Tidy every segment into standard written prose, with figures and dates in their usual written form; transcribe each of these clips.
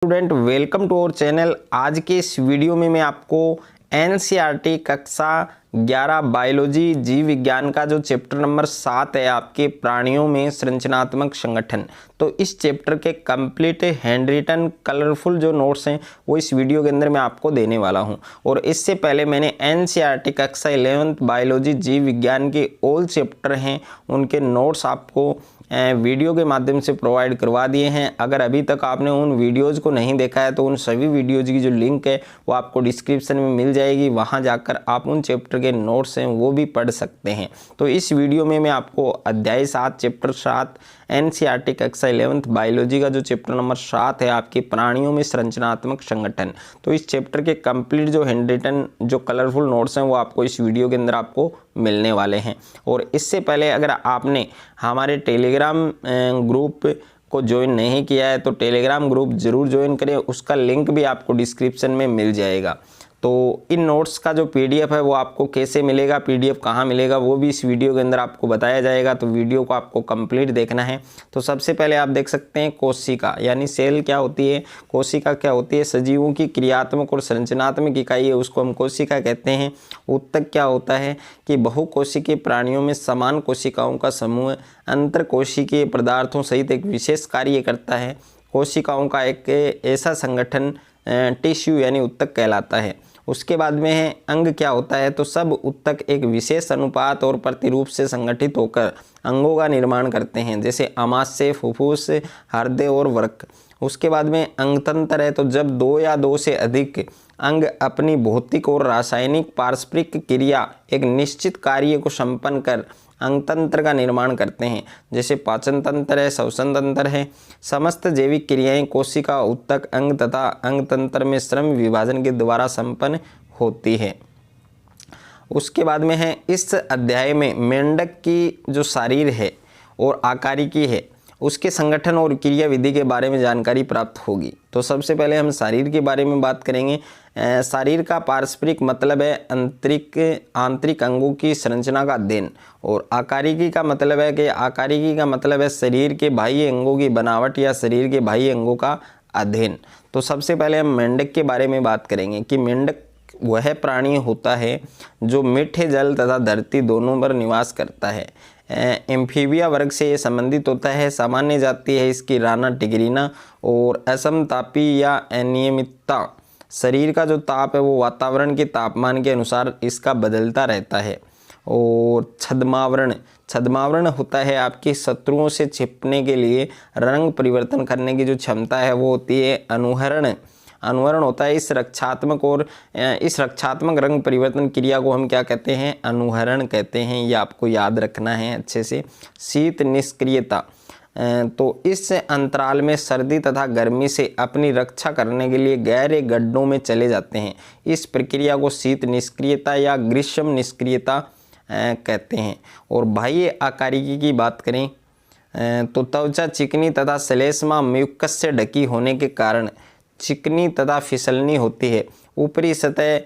Student, welcome to our channel. आज के इस वीडियो में मैं आपको एनसीईआरटी कक्षा 11 बायोलॉजी जीव विज्ञान का जो चैप्टर नंबर 7 है आपके प्राणियों में संरचनात्मक संगठन, तो इस चैप्टर के कंप्लीट हैंड रिटन कलरफुल जो नोट्स हैं वो इस वीडियो के अंदर मैं आपको देने वाला हूं। और इससे पहले मैंने एनसीईआरटी कक्षा 11 बायोलॉजी जीव विज्ञान के ऑल चैप्टर हैं उनके नोट्स आपको वीडियो के माध्यम से प्रोवाइड करवा दिए हैं। अगर अभी तक आपने उन वीडियोज़ को नहीं देखा है तो उन सभी वीडियोज़ की जो लिंक है वो आपको डिस्क्रिप्शन में मिल जाएगी, वहां जाकर आप उन चैप्टर के नोट्स हैं वो भी पढ़ सकते हैं। तो इस वीडियो में मैं आपको अध्याय 7 चैप्टर 7 एनसीईआरटी कक्षा 11 बायोलॉजी का जो चैप्टर नंबर 7 है आपके प्राणियों में संरचनात्मक संगठन, तो इस चैप्टर के कंप्लीट जो हैंड रिटन जो कलरफुल नोट्स हैं वो आपको इस वीडियो के अंदर आपको मिलने वाले हैं। और इससे पहले अगर आपने हमारे टेलीग्राम ग्रुप को ज्वाइन नहीं किया है तो टेलीग्राम ग्रुप ज़रूर ज्वाइन करें, उसका लिंक भी आपको डिस्क्रिप्शन में मिल जाएगा। तो इन नोट्स का जो पीडीएफ है वो आपको कैसे मिलेगा, पीडीएफ कहाँ मिलेगा, वो भी इस वीडियो के अंदर आपको बताया जाएगा। तो वीडियो को आपको कंप्लीट देखना है। तो सबसे पहले आप देख सकते हैं कोशिका यानी सेल क्या होती है, कोशिका क्या होती है, सजीवों की क्रियात्मक और संरचनात्मक इकाई है, उसको हम कोशिका कहते हैं। उत्तक क्या होता है कि बहुकोशिकीय प्राणियों में समान कोशिकाओं का समूह अंतर कोशिकीय पदार्थों सहित एक विशेष कार्य करता है। कोशिकाओं का एक ऐसा संगठन टिश्यू यानी उत्तक कहलाता है। उसके बाद में है अंग क्या होता है, तो सब उत्तक एक विशेष अनुपात और प्रतिरूप से संगठित होकर अंगों का निर्माण करते हैं, जैसे आमाशय, फुफ्फुस, हृदय और वृक्क। उसके बाद में अंगतंत्र है, तो जब 2 या 2 से अधिक अंग अपनी भौतिक और रासायनिक पारस्परिक क्रिया एक निश्चित कार्य को संपन्न कर अंगतंत्र का निर्माण करते हैं, जैसे पाचन तंत्र है, श्वसन तंत्र है। समस्त जैविक क्रियाएं कोशिका, उत्तक, अंग तथा अंगतंत्र में श्रम विभाजन के द्वारा संपन्न होती है। उसके बाद में है इस अध्याय में मेंढक की जो शरीर है और आकारिकी है उसके संगठन और क्रिया विधि के बारे में जानकारी प्राप्त होगी। तो सबसे पहले हम शरीर के बारे में बात करेंगे। शरीर का पारस्परिक मतलब है आंतरिक अंगों की संरचना का अध्ययन, और आकारिकी का मतलब है कि आकारिकी का मतलब है शरीर के बाह्य अंगों की बनावट या शरीर के बाह्य अंगों का अध्ययन। तो सबसे पहले हम मेंढक के बारे में बात करेंगे कि मेंढक वह प्राणी होता है जो मीठे जल तथा धरती दोनों पर निवास करता है। एम्फीबिया वर्ग से ये संबंधित होता है। सामान्य जाति है इसकी राना टिग्रीना। और असमतापी या अनियमितता, शरीर का जो ताप है वो वातावरण के तापमान के अनुसार इसका बदलता रहता है। और छद्मावरण होता है आपके शत्रुओं से छिपने के लिए रंग परिवर्तन करने की जो क्षमता है वो होती है। अनुहरण होता है इस रक्षात्मक रंग परिवर्तन क्रिया को हम क्या कहते हैं, अनुहरण कहते हैं। ये आपको याद रखना है अच्छे से। शीत निष्क्रियता, तो इस अंतराल में सर्दी तथा गर्मी से अपनी रक्षा करने के लिए गहरे गड्ढों में चले जाते हैं। इस प्रक्रिया को शीत निष्क्रियता या ग्रीष्म निष्क्रियता कहते हैं। और बाह्य आकारिकी की बात करें तो त्वचा चिकनी तथा श्लेष्मा म्यूकस से ढकी होने के कारण चिकनी तथा फिसलनी होती है। ऊपरी सतह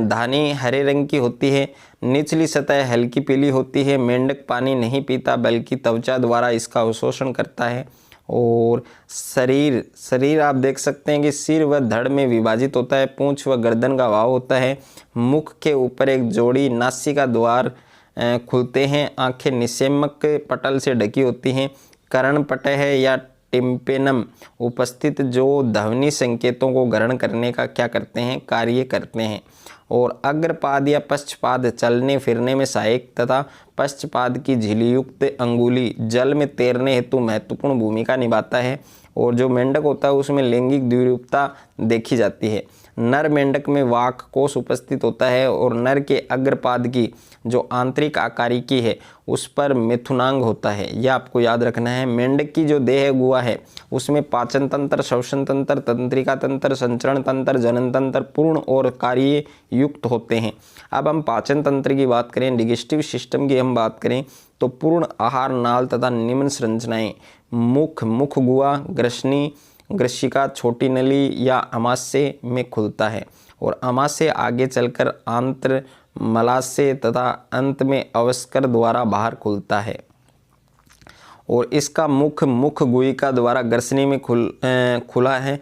धानी हरे रंग की होती है, निचली सतह हल्की पीली होती है। मेंढक पानी नहीं पीता बल्कि त्वचा द्वारा इसका अवशोषण करता है। और शरीर आप देख सकते हैं कि सिर व धड़ में विभाजित होता है। पूंछ व गर्दन का भाव होता है। मुख के ऊपर एक जोड़ी नासिका द्वार खुलते हैं। आंखें निशेमक पटल से ढकी होती हैं। कर्णपटल है या टिम्पेनम उपस्थित जो ध्वनि संकेतों को ग्रहण करने का क्या करते हैं, कार्य करते हैं। और अग्रपाद या पश्चपाद चलने फिरने में सहायक तथा पश्चपाद की झिल्लीयुक्त अंगुली जल में तैरने हेतु महत्वपूर्ण भूमिका निभाता है। और जो मेंढक होता है उसमें लैंगिक द्विरूपता देखी जाती है। नर मेंढक में वाक कोष उपस्थित होता है और नर के अग्रपाद की जो आंतरिक आकारिकी है उस पर मिथुनांग होता है। यह आपको याद रखना है। मेंढक की जो देह गुहा है उसमें पाचन तंत्र, श्वसन तंत्र, तंत्रिका तंत्र, संचरण तंत्र, जनन तंत्र पूर्ण और कार्य युक्त होते हैं। अब हम पाचन तंत्र की बात करें, डिgestive सिस्टम की हम बात करें तो पूर्ण आहार नाल तथा निम्न संरचनाएं मुख गुहा, ग्रसनी, ग्रसिका, छोटी नली या आमाशय में खुलता है। और आमाशय आगे चलकर आंत्र मलाशय तथा अंत में अवस्कर द्वारा बाहर खुलता है। और इसका मुख गुहिका द्वारा ग्रसनी में खुला है।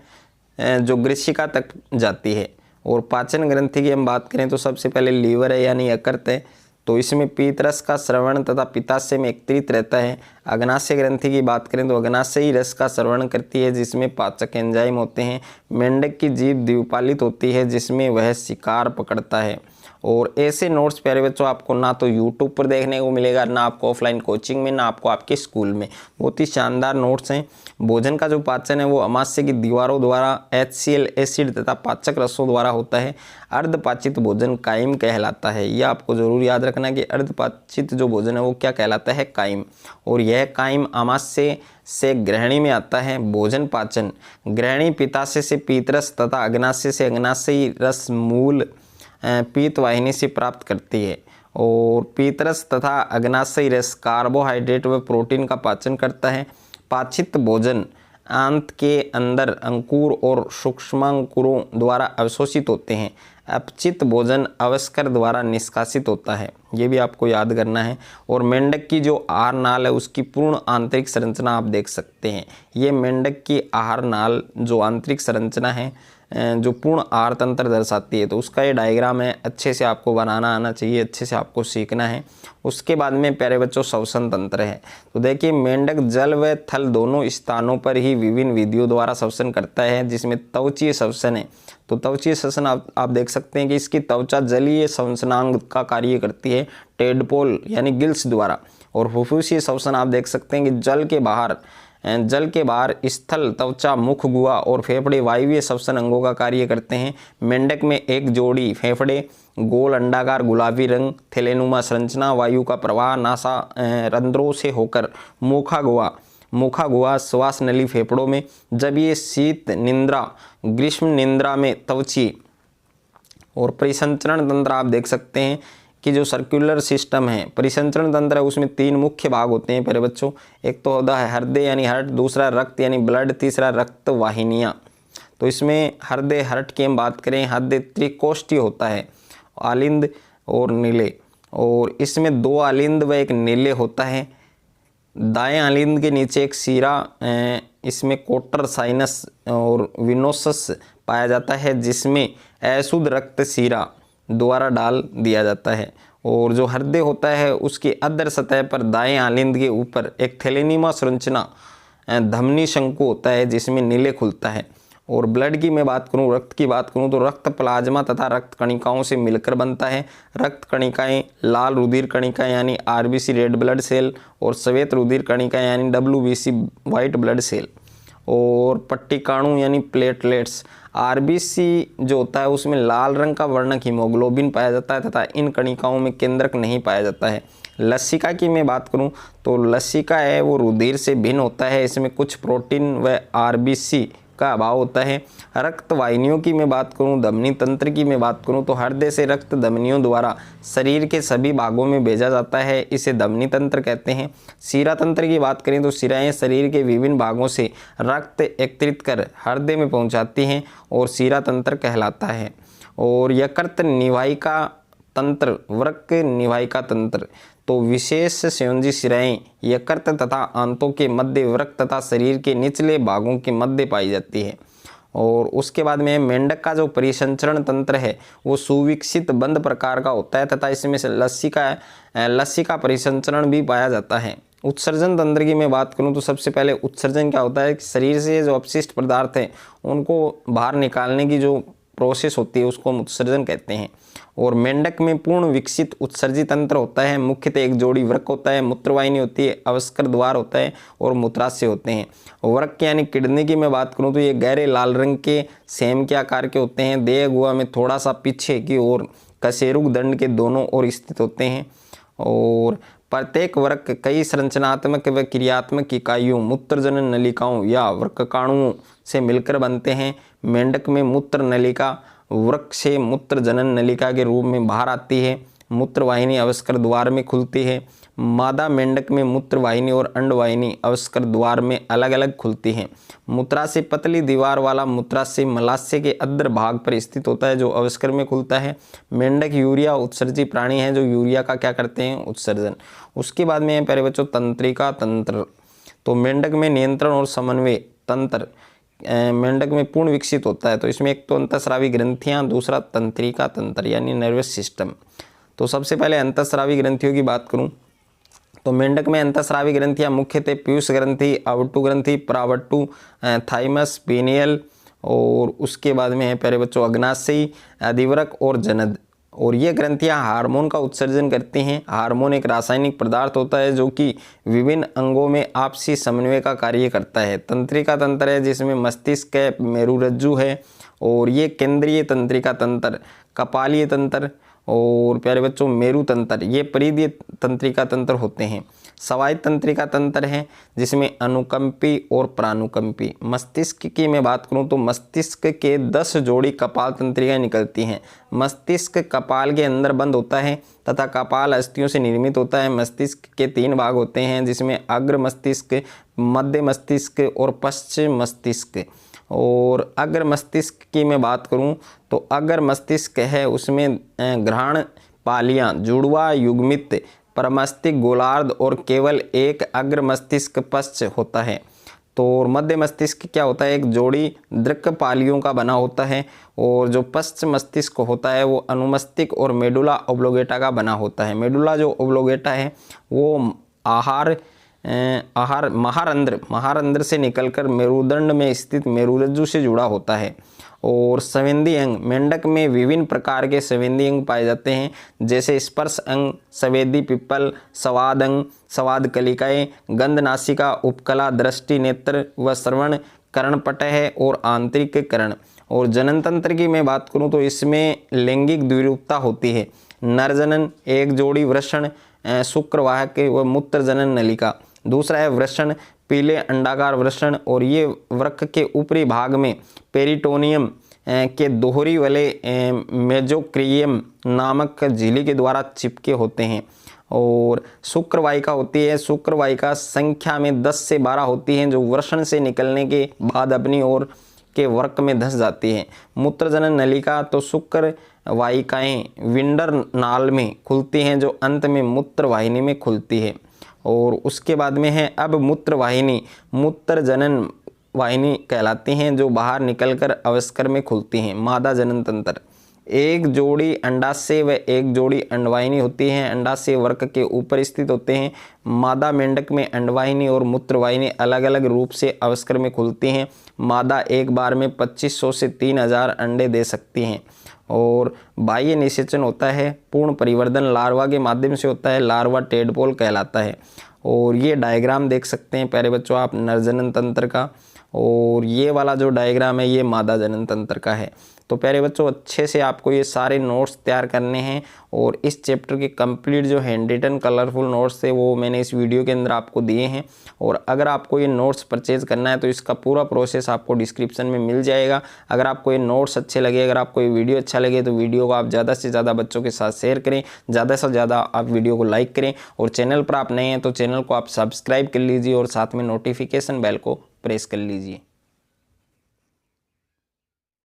जो ग्रीष्यिका तक जाती है। और पाचन ग्रंथि की हम बात करें तो सबसे पहले लीवर है यानी यकृत है, तो इसमें पीत रस का स्रवण तथा पित्ताशय में एकत्रित रहता है। अग्नाशय ग्रंथि की बात करें तो अग्नाशयी रस का स्रवण करती है जिसमें पाचक एंजाइम होते हैं। मेंढक की जीभ द्विपालित होती है जिसमें वह शिकार पकड़ता है। और ऐसे नोट्स प्यारे बच्चों आपको ना तो यूट्यूब पर देखने को मिलेगा, ना आपको ऑफलाइन कोचिंग में, ना आपको आपके स्कूल में। बहुत ही शानदार नोट्स हैं। भोजन का जो पाचन है वो अमाशय की दीवारों द्वारा HCl एसिड तथा पाचक रसों द्वारा होता है। अर्धपाचित भोजन कायम कहलाता है। यह आपको जरूर याद रखना कि अर्धपाचित जो भोजन है वो क्या कहलाता है, कायम। और यह कायम अमाशय से ग्रहणी में आता है। भोजन पाचन ग्रहणी पित्ताशय से पीतरस तथा अग्नाशय से अग्नाशयी रस मूल पीत वाहिनी से प्राप्त करती है। और पीतरस तथा अग्नाशयी रस कार्बोहाइड्रेट व प्रोटीन का पाचन करता है। पाचित भोजन आंत के अंदर अंकुर और सूक्ष्मांकुरों द्वारा अवशोषित होते हैं। अपचित भोजन अवस्कर द्वारा निष्कासित होता है, ये भी आपको याद करना है। और मेंढक की जो आहार नाल है उसकी पूर्ण आंतरिक संरचना आप देख सकते हैं। ये मेंढक की आहार नाल जो आंतरिक संरचना है जो पूर्ण आहार तंत्र दर्शाती है, तो उसका ये डायग्राम है, अच्छे से आपको बनाना आना चाहिए, अच्छे से आपको सीखना है। उसके बाद में प्यारे बच्चों श्वसन तंत्र है। तो देखिए मेंढक जल व थल दोनों स्थानों पर ही विभिन्न विधियों द्वारा श्वसन करता है जिसमें त्वचीय श्वसन है। तो त्वचीय श्वसन आप देख सकते हैं कि इसकी त्वचा जलीय श्वसनांग का कार्य करती है टेडपोल यानी गिल्स द्वारा। और फुफ्फुसीय श्वसन आप देख सकते हैं कि जल के बाहर स्थल त्वचा मुख गुहा और फेफड़े वायवीय श्वसन अंगों का कार्य करते हैं। मेंढक में एक जोड़ी फेफड़े गोल अंडाकार गुलाबी रंग थैलेनुमा संरचना, वायु का प्रवाह नासा रंध्रों से होकर मुखा गुहा श्वास नली फेफड़ों में। जब ये शीत निंद्रा ग्रीष्म निंद्रा में त्वची और परिसंचरण तंत्र आप देख सकते हैं कि जो सर्कुलर सिस्टम है, परिसंचरण तंत्र है, उसमें 3 मुख्य भाग होते हैं प्यारे बच्चों। एक तो होता है हृदय यानी हार्ट, दूसरा रक्त यानी ब्लड, तीसरा रक्त वाहिनियाँ। तो इसमें हृदय हार्ट की हम बात करें, हृदय त्रिकोष्ठीय होता है, आलिंद और नीले, और इसमें 2 आलिंद व 1 नीले होता है। दाएं आलिंद के नीचे एक सीरा, इसमें कोटर साइनस और विनोसस पाया जाता है जिसमें अशुद्ध रक्त सीरा द्वारा डाल दिया जाता है। और जो हृदय होता है उसकी अधर सतह पर दाएं आलिंद के ऊपर एक थैलेनिमा संरचना धमनी शंकु होता है जिसमें नीले खुलता है। और ब्लड की मैं बात करूं, रक्त की बात करूं तो रक्त प्लाज्मा तथा रक्त कणिकाओं से मिलकर बनता है। रक्त कणिकाएं लाल रुधिर कणिकाएं यानी RBC रेड ब्लड सेल और श्वेत रुधिर कणिकाएं यानी WBC वाइट ब्लड सेल। और पट्टिकाणु यानी प्लेटलेट्स। RBC जो होता है उसमें लाल रंग का वर्णक हीमोग्लोबिन पाया जाता है तथा इन कणिकाओं में केंद्रक नहीं पाया जाता है। लसिका की मैं बात करूं तो लसिका है वो रुधिर से भिन्न होता है, इसमें कुछ प्रोटीन व RBC का अभाव होता है। रक्त वाहिनियों की मैं बात करूं, धमनी तंत्र की मैं बात करूं तो हृदय से रक्त धमनियों द्वारा शरीर के सभी भागों में भेजा जाता है, इसे धमनी तंत्र कहते हैं। शिरा तंत्र की बात करें तो शिराएं शरीर के विभिन्न भागों से रक्त एकत्रित कर हृदय में पहुंचाती हैं और शिरा तंत्र कहलाता है। और यकृत निवाहिका तंत्र, वृक्क निवाहिका तंत्र, तो विशेष संयोजी शिराएं यकृत तथा आंतों के मध्य, वृक्क तथा शरीर के निचले भागों के मध्य पाई जाती है। और उसके बाद में मेंढक का जो परिसंचरण तंत्र है वो सुविकसित बंद प्रकार का होता है तथा इसमें से लस्सी का परिसंचरण भी पाया जाता है। उत्सर्जन तंत्र की मैं बात करूं तो सबसे पहले उत्सर्जन क्या होता है कि शरीर से जो अपशिष्ट पदार्थ हैं उनको बाहर निकालने की जो प्रोसेस होती है उसको हम उत्सर्जन कहते हैं। और मेंढक में पूर्ण विकसित उत्सर्जी तंत्र होता है। मुख्यतः एक जोड़ी वृक्क होता है, मूत्रवाहिनी होती है, अवस्कर द्वार होता है और मूत्राशय होते हैं। वृक्क यानी किडनी की मैं बात करूं तो ये गहरे लाल रंग के सेम के आकार के होते हैं। देह गुहा में थोड़ा सा पीछे की ओर कशेरुक दंड के दोनों ओर स्थित होते हैं। और प्रत्येक वृक्क कई संरचनात्मक व क्रियात्मक इकाइयों मूत्रजनन नलिकाओं या वृक्काणुओं से मिलकर बनते हैं। मेंढक में मूत्र नलिका वृक्क से मूत्र जनन नलिका के रूप में बाहर आती है। मूत्रवाहिनी अवस्कर द्वार में खुलती है। मादा मेंढक में मूत्रवाहिनी और अंडवाहिनी अवस्कर द्वार में अलग अलग खुलती है। मूत्राशय पतली दीवार वाला मूत्राशय मलाशय के अग्र भाग पर स्थित होता है जो अवस्कर में खुलता है। मेंढक यूरिया उत्सर्जी प्राणी है जो यूरिया का क्या करते हैं, उत्सर्जन। उसके बाद में प्यारे बच्चों तंत्रिका तंत्र, तो मेंढक में नियंत्रण और समन्वय तंत्र मेंढक में पूर्ण विकसित होता है। तो इसमें एक तो अंतःस्रावी ग्रंथियां, दूसरा तंत्रिका तंत्र यानी नर्वस सिस्टम। तो सबसे पहले अंतःस्रावी ग्रंथियों की बात करूं तो मेंढक में अंतःस्रावी ग्रंथियां मुख्यतः पीयूष ग्रंथि, अवटु ग्रंथि, प्रावटु, थाइमस, पीनियल और उसके बाद में है प्यारे बच्चों अग्नाशयी, अधिवृक्क और जनद। और ये ग्रंथियां हार्मोन का उत्सर्जन करती हैं। हार्मोन एक रासायनिक पदार्थ होता है जो कि विभिन्न अंगों में आपसी समन्वय का कार्य करता है। तंत्रिका तंत्र है जिसमें मस्तिष्क है, मेरुरज्जु है और ये केंद्रीय तंत्रिका तंत्र, कपालीय तंत्र और प्यारे बच्चों मेरु तंत्र, ये परिधीय तंत्रिका तंत्र होते हैं। स्वायत्त तंत्रिका तंत्र है जिसमें अनुकंपी और प्रानुकंपी। मस्तिष्क की मैं बात करूं तो मस्तिष्क के 10 जोड़ी कपाल तंत्रिकाएं निकलती हैं। मस्तिष्क कपाल के अंदर बंद होता है तथा कपाल अस्थियों से निर्मित होता है। मस्तिष्क के 3 भाग होते हैं जिसमें अग्र मस्तिष्क, मध्य मस्तिष्क और पश्चिम मस्तिष्क। और अग्र मस्तिष्क की मैं बात करूं तो अग्र मस्तिष्क है उसमें घ्राण पालियां, जुड़वा, युग्मित, परमस्तिष्क, गोलार्ध और केवल एक अग्र मस्तिष्क पश्च होता है। तो मध्य मस्तिष्क क्या होता है, एक जोड़ी दृक्क पालियों का बना होता है और जो पश्च मस्तिष्क होता है वो अनुमस्तिष्क और मेडुला ऑब्लोगेटा का बना होता है। मेडुला जो ऑब्लोगेटा है वो महारंध्र से निकलकर मेरुदंड में स्थित मेरुरज्जु से जुड़ा होता है। और संवेदी अंग, मेंढक में विभिन्न प्रकार के संवेदी अंग पाए जाते हैं जैसे स्पर्श अंग, संवेदी पिप्पल, संवाद अंग, संवाद कलिकाएं, गंध नासिका, उपकला, दृष्टि नेत्र व श्रवण, कर्णपटह और आंतरिक कर्ण। और जनन तंत्र की मैं बात करूं तो इसमें लैंगिक द्विरूपता होती है। नरजनन, एक जोड़ी वृषण, शुक्रवाहक व मूत्र जनन नलिका। दूसरा है वृषण, पीले अंडाकार वृषण और ये वृक्क के ऊपरी भाग में पेरिटोनियम के दोहरी वाले मेजोक्रियम नामक झिल्ली के द्वारा चिपके होते हैं। और शुक्रवाहिका होती है। शुक्रवाहिका संख्या में 10 से 12 होती हैं जो वृषण से निकलने के बाद अपनी ओर के वृक्क में धंस जाती है। मूत्रजनन नलिका, तो शुक्र वाहिकाएं विंडर नाल में खुलती हैं जो अंत में मूत्र वाहिनी में खुलती है। और उसके बाद में है अब मूत्र वाहिनी, मूत्र जनन वाहिनी कहलाती हैं जो बाहर निकलकर अवस्कर में खुलती हैं। मादा जनन तंत्र, एक जोड़ी अंडाशय व एक जोड़ी अंडवाहिनी होती है। अंडाशय वृक्क के ऊपर स्थित होते हैं। मादा मेंढक में अंडवाहिनी और मूत्रवाहिनी अलग अलग रूप से अवस्कर में खुलती हैं। मादा एक बार में 2500 से 3000 अंडे दे सकती हैं। और बाह्य निषेचन होता है, पूर्ण परिवर्धन लार्वा के माध्यम से होता है। लार्वा टेडपोल कहलाता है। और ये डायग्राम देख सकते हैं प्यारे बच्चों आप नरजनन तंत्र का, और ये वाला जो डायग्राम है ये मादा जनन तंत्र का है। तो प्यारे बच्चों अच्छे से आपको ये सारे नोट्स तैयार करने हैं और इस चैप्टर के कंप्लीट जो हैंड रिटन कलरफुल नोट्स थे वो मैंने इस वीडियो के अंदर आपको दिए हैं। और अगर आपको ये नोट्स परचेज करना है तो इसका पूरा प्रोसेस आपको डिस्क्रिप्शन में मिल जाएगा। अगर आपको ये नोट्स अच्छे लगे, अगर आपको ये वीडियो अच्छा लगे तो वीडियो को आप ज़्यादा से ज़्यादा बच्चों के साथ शेयर करें, ज़्यादा से ज़्यादा आप वीडियो को लाइक करें। और चैनल पर आप नए हैं तो चैनल को आप सब्सक्राइब कर लीजिए और साथ में नोटिफिकेशन बेल को प्रेस कर लीजिए।